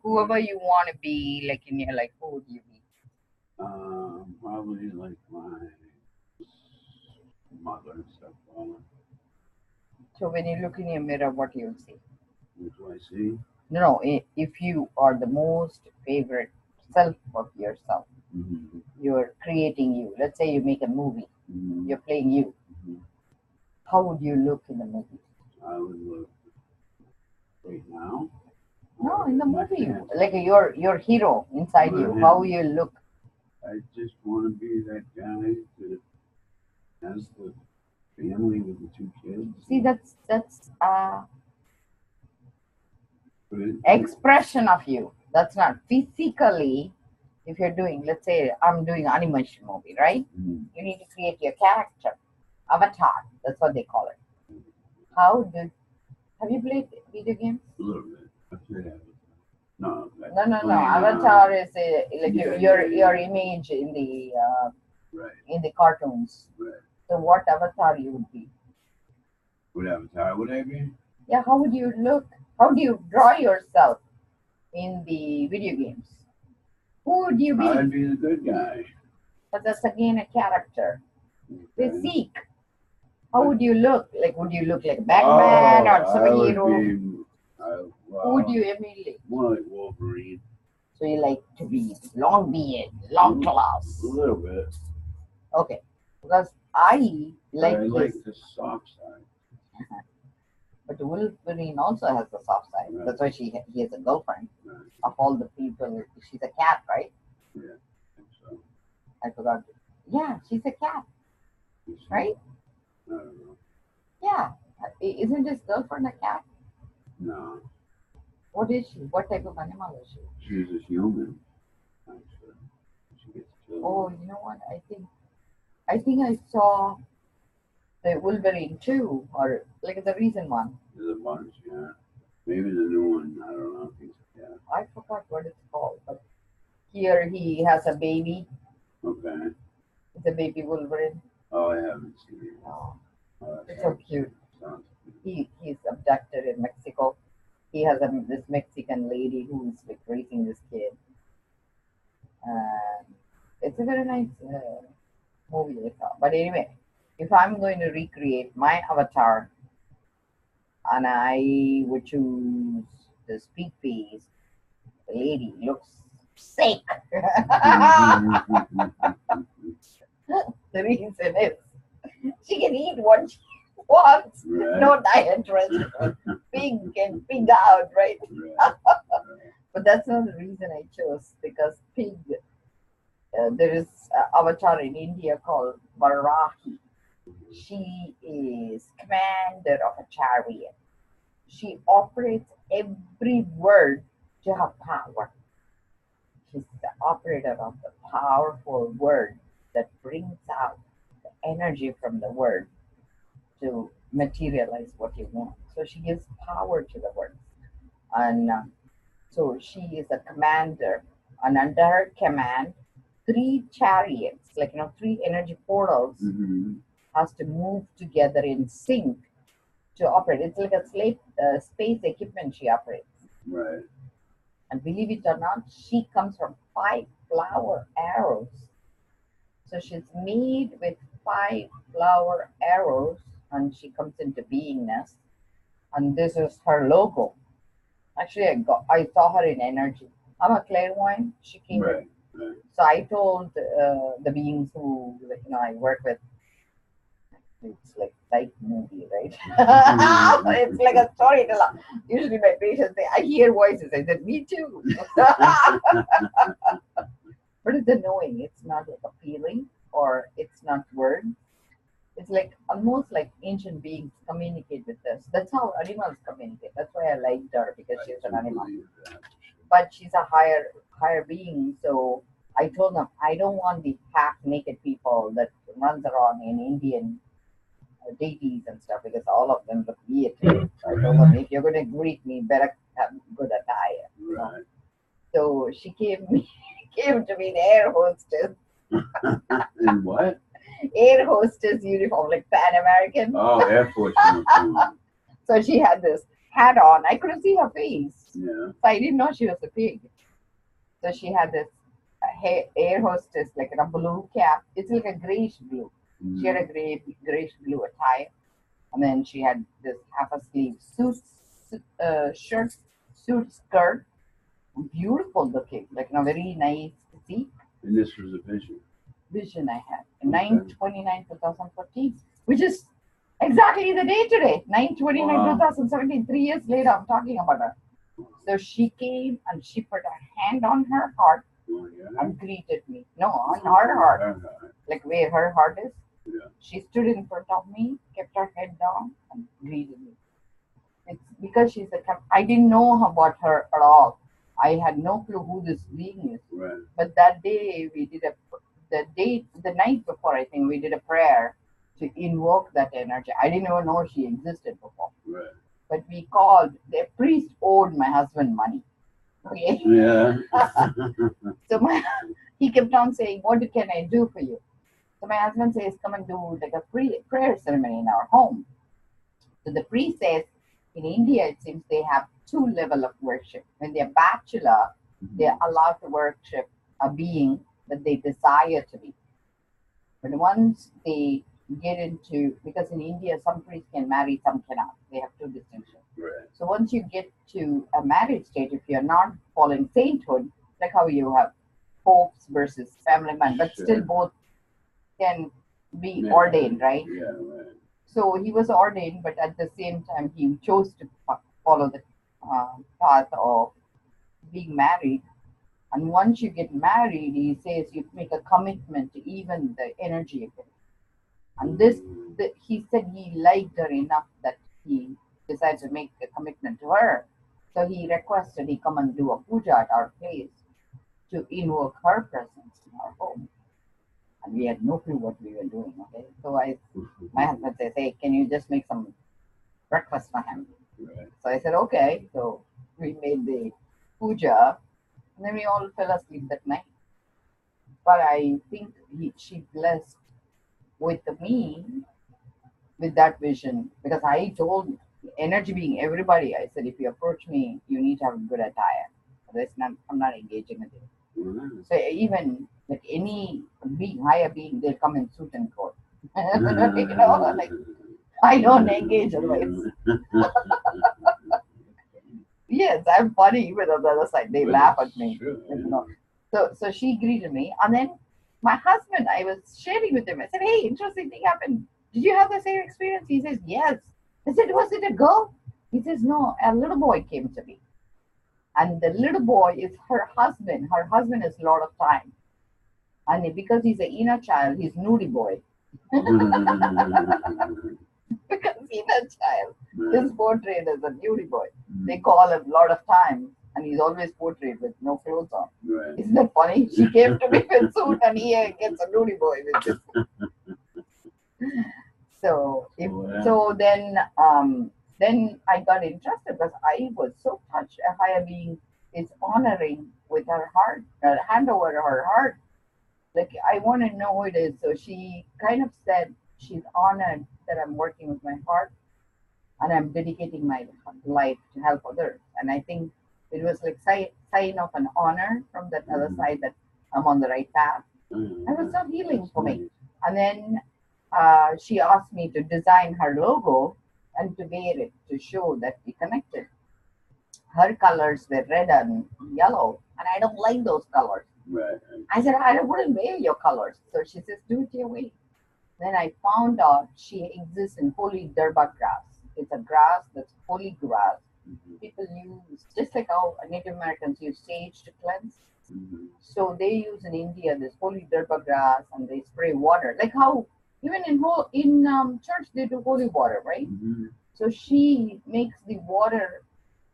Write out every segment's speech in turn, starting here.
Whoever you want to be, like in your life, who would you be? Probably like my mother and stepfather. So when you look in your mirror, what do you see? What do I see? No, if you are the most favorite self of yourself, Mm-hmm. you're creating you. Let's say you make a movie, Mm-hmm. you're playing you. Mm-hmm. How would you look in the movie? I would look right now. No, in the My movie, fantasy. like your hero inside you. My How you look? I just want to be that guy that has the family with the two kids. See, that's But it, expression of you. That's not physically. If you're doing, let's say, I'm doing animation movie, right? mm, You need to create your character, avatar. That's what they call it. How do? Have you played video games? a little bit. I should have it. No, that's No. Avatar is like your image right, in the cartoons. right. So what avatar you would be? What avatar would I be? Yeah, how would you look? How do you draw yourself in the video games? Who would you be? I'd be the good guy. But that's again a character. Okay. Physique. How would you look? Like, would you look like Batman or superhero? Who would you emulate? More like Wolverine. So you like to be long beard, long claws. A little bit. Okay, because I like I this. like the soft side. But Wolverine also has the soft side. Right. That's why he has a girlfriend. Right. Of all the people, she's a cat, right? Yeah, I think so. I forgot. Yeah, she's a cat, right? I don't know. Yeah. Isn't his girlfriend a cat? No, What is she? What type of animal is she? she's a human. Actually, she gets killed. Oh, you know what? I think I saw the Wolverine 2, or like the recent one. There's a bunch, yeah. Maybe the new one. I don't know. I think so, yeah. I forgot what it's called, but here he has a baby. Okay. It's a baby Wolverine. Oh, I haven't seen it. Oh, Oh, that it's so sounds- cute. sounds good. He's abducted in Mexico. He has this Mexican lady who's like raising this kid. And it's a very nice movie I saw. But anyway, if I'm going to recreate my avatar, and I would choose the speak face, the lady looks sick. The reason is she can eat what she wants. Right. No diet restriction. Pig can pig out, right? Right. But that's not the reason I chose, because pig. There is an avatar in India called Varahi. She is commander of a chariot. She operates every word to have power. She's the operator of the powerful word that brings out the energy from the word to materialize what you want. So she gives power to the words. And so she is a commander, and under her command, three chariots, like three energy portals, Mm-hmm. has to move together in sync to operate. It's like a space equipment she operates. Right. And believe it or not, she comes from 5 flower arrows. So she's made with 5 flower arrows, and she comes into beingness. And this is her logo. Actually, I saw her in energy. I'm a clairvoyant. She came. Right. Right. So I told the beings who I work with. It's like psych movie, right? It's like a storyteller. Usually my patients say, I hear voices. I said, me too. But it's the knowing. It's not like a feeling, or it's not words. It's like almost like ancient beings communicate with us. That's how animals communicate. That's why I liked her, because I she's an do animal. believe that. But she's a higher being. So I told them I don't want the half naked people that runs around in Indian deities and stuff, because all of them look weird. So I told them, if you're going to greet me, better have good attire. Right. So she came to me in air hostess And what? uniform, like Pan American. Oh, Air Force uniform. So she had this hat on. I couldn't see her face. Yeah. So I didn't know she was a pig. So she had this air hostess, like in a blue cap. It's like a grayish blue. She had a grayish blue attire, and then she had this half a sleeve shirt, suit skirt, beautiful looking, like very nice physique. And this was a vision. I had in Okay. 9/29/2014, which is exactly the day today, 9/29/2017. 3 years later, I'm talking about her. So she came and she put her hand on her heart Oh, yeah. and greeted me. No, on her heart, Uh-huh. like where her heart is. Yeah. She stood in front of me, kept her head down, and greeted me. It's because she's a. I didn't know about her at all. I had no clue who this being is. Right. But that day we did the night before, I think we did a prayer to invoke that energy. I didn't even know she existed before. Right. But we called, the priest owed my husband money. Okay. Yeah. So he kept on saying, "What can I do for you?" So my husband says, "Come and do like a prayer ceremony in our home." So the priest says, in India, it seems they have two level of worship. When they're bachelor, they're allowed to worship a being that they desire to be. But once they get into, because in India, some priests can marry, some cannot. They have two distinctions. Right. So once you get to a married state, if you're not following sainthood, like how you have popes versus family man, but still both can be ordained, right? Yeah, right. So he was ordained, but at the same time, he chose to follow the path of being married. And once you get married, he says you make a commitment to even the energy of it. And he said he liked her enough that he decided to make a commitment to her. So he requested he come and do a puja at our place to invoke her presence in our home. And we had no clue what we were doing. Okay, so my husband says, "Hey, can you just make some breakfast for him?" Right. So I said, "Okay." So we made the puja, and then we all fell asleep that night. But I think she blessed with me with that vision, because I told energy being everybody, I said, if you approach me, you need to have a good attire. Otherwise, I'm not engaging with you. Mm-hmm. So even like any being, higher being, they'll come in suit and coat. Like I don't engage otherwise. Yes, I'm funny, even on the other side, they laugh at me. So she greeted me, and then my husband, I was sharing with him. I said, "Hey, interesting thing happened. Did you have the same experience?" He says, "Yes." I said, "Was it a girl?" He says, "No, a little boy came to me, and the little boy is her husband. Her husband is Lord of Time, and because he's an inner child, he's nudie boy." Because inner child is portrayed as a nudie boy. They call him Lord of Time, and he's always portrayed with no clothes on. Right. Isn't that funny? She came to me with suit, and he gets a nudie boy with this. So then I got interested because I was so touched. A higher being is honoring with her heart, hand over her heart. Like, I want to know who it is. So she kind of said she's honored that I'm working with my heart and I'm dedicating my life to help others. And I think it was like sign of an honor from that other side that I'm on the right path. And it was so healing for me. And then she asked me to design her logo and to wear it to show that we connected. Her colors were red and yellow, and I don't like those colors. Right. I said, "I wouldn't wear your colors." So she says, "Do it your way." Then I found out she exists in holy durba grass. It's a grass that's holy grass. People use, just like how Native Americans use sage to cleanse. So they use in India this holy durba grass, and they spray water, like how even in church they do holy water, right? So she makes the water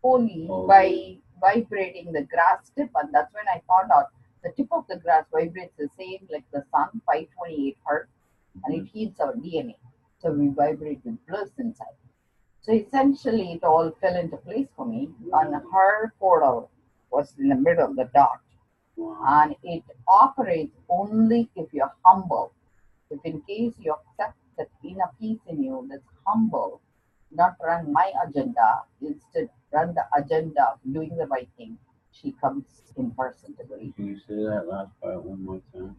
holy by vibrating the grass tip, and that's when I found out the tip of the grass vibrates the same like the sun, 528 hertz, and it heals our DNA. So we vibrate with bliss inside. So essentially, it all fell into place for me, and her portal was in the middle of the dot. And it operates only if you're humble. If in case you accept that inner peace in you that's humble, not run my agenda, instead run the agenda of doing the right thing. She comes in person to the retreat. Can you say that last part one more time?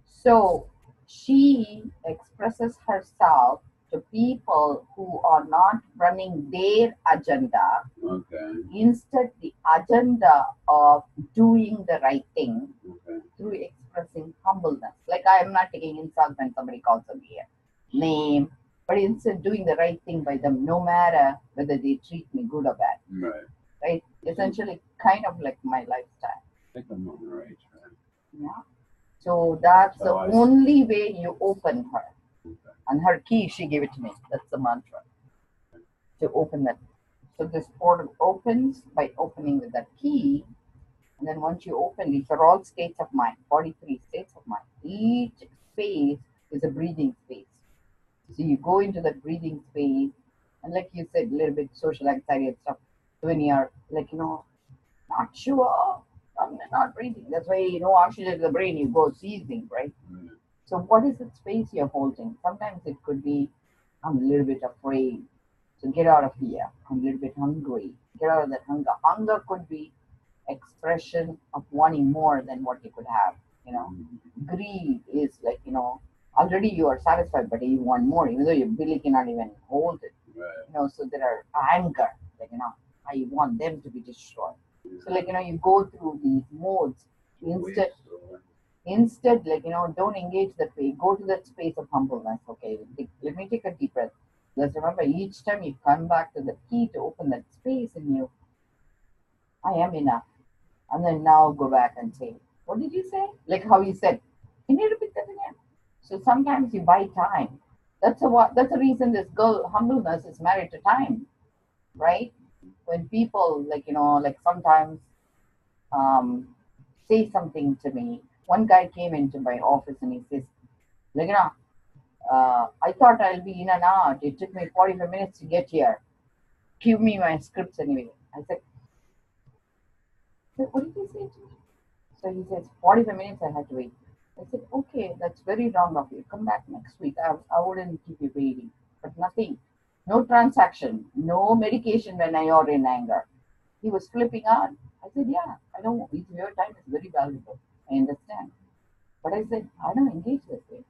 So she expresses herself to people who are not running their agenda, Okay. instead the agenda of doing the right thing Okay. through expressing humbleness. Like I am not taking insult when somebody calls me a name, but instead doing the right thing by them, no matter whether they treat me good or bad. Right. Right? Essentially, kind of like my lifestyle. I think I'm on the right track. Yeah. So that's the So I- only way you open her. Okay. And her key, she gave it to me. That's the mantra. To open that. So this portal opens by opening with that key. And then once you open, these are all states of mind, 43 states of mind. Each space is a breathing space. So you go into that breathing space, and like you said, a little bit social anxiety and stuff. When you're like, not sure, I'm not breathing. That's why, oxygen to the brain, you go seizing, right? Right. So what is the space you're holding? Sometimes it could be, I'm a little bit afraid. So get out of here. I'm a little bit hungry. Get out of that hunger. Hunger could be expression of wanting more than what you could have. Greed is like, already you are satisfied, but you want more, even though your belly cannot even hold it. Right. So there are anger, like, I want them to be destroyed. So like, you go through these modes. Instead, like, don't engage that way. Go to that space of humbleness. Okay, let me take a deep breath. Let's remember, each time you come back to the key to open that space in you, I am enough. And then now go back and say, what did you say? Like how you said, can you repeat that again? So sometimes you buy time. That's the reason this girl, humbleness, is married to time, right? When people, like, like sometimes say something to me. One guy came into my office and he says, like, I thought I'll be in and out. It took me 45 minutes to get here. Give me my scripts anyway. I said, what did he say to me? So he says, 45 minutes I had to wait. I said, okay, that's very wrong of you. Come back next week. I wouldn't keep you waiting. But nothing. No transaction. No medication when I are in anger. He was flipping out. I said, yeah, I know. Your time is very valuable. I understand. But I said, I don't engage this way.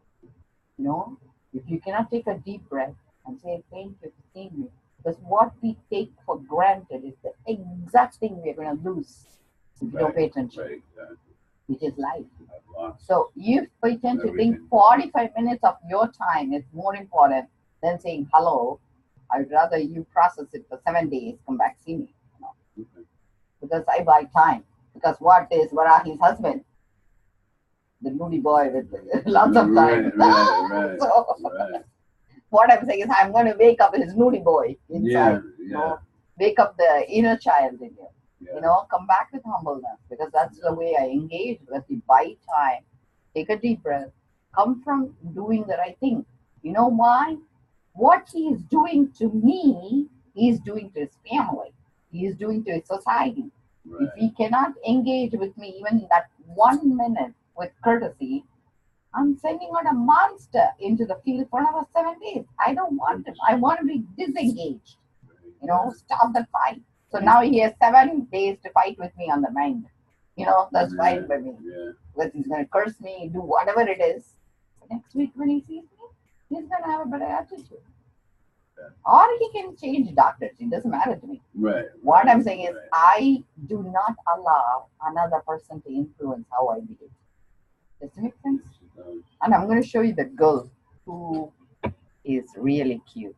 If you cannot take a deep breath and say, thank you for seeing me. Because what we take for granted is the exact thing we're going to lose if you don't pay attention. Right, exactly. Which is life. Lost So if we tend to everything. think 45 minutes of your time is more important than saying hello, I'd rather you process it for 7 days, come back, see me. Okay. Because I buy time. Because what is Varahi's husband? The moody boy with lots of time. Right. So, Right. what I'm saying is I'm going to wake up his moody boy inside. Yeah. Wake up the inner child in you. Yeah. Come back with humbleness, because that's the way I engage with you. Buy time, take a deep breath, come from doing the right thing. You know why? What he is doing to me, he is doing to his family, he is doing to his society. Right. If he cannot engage with me even that 1 minute with courtesy, I'm sending out a monster into the field for another 7 days. I don't want him. I want to be disengaged. Stop the fight. So now he has 7 days to fight with me on the mind. That's fine by me. Yeah. But he's going to curse me, do whatever it is. Next week when he sees me, he's going to have a better attitude. Yeah. Or he can change doctors. It doesn't matter to me. Right. What I'm saying is, Right. I do not allow another person to influence how I behave. Does it make sense? And I'm going to show you the girl who is really cute.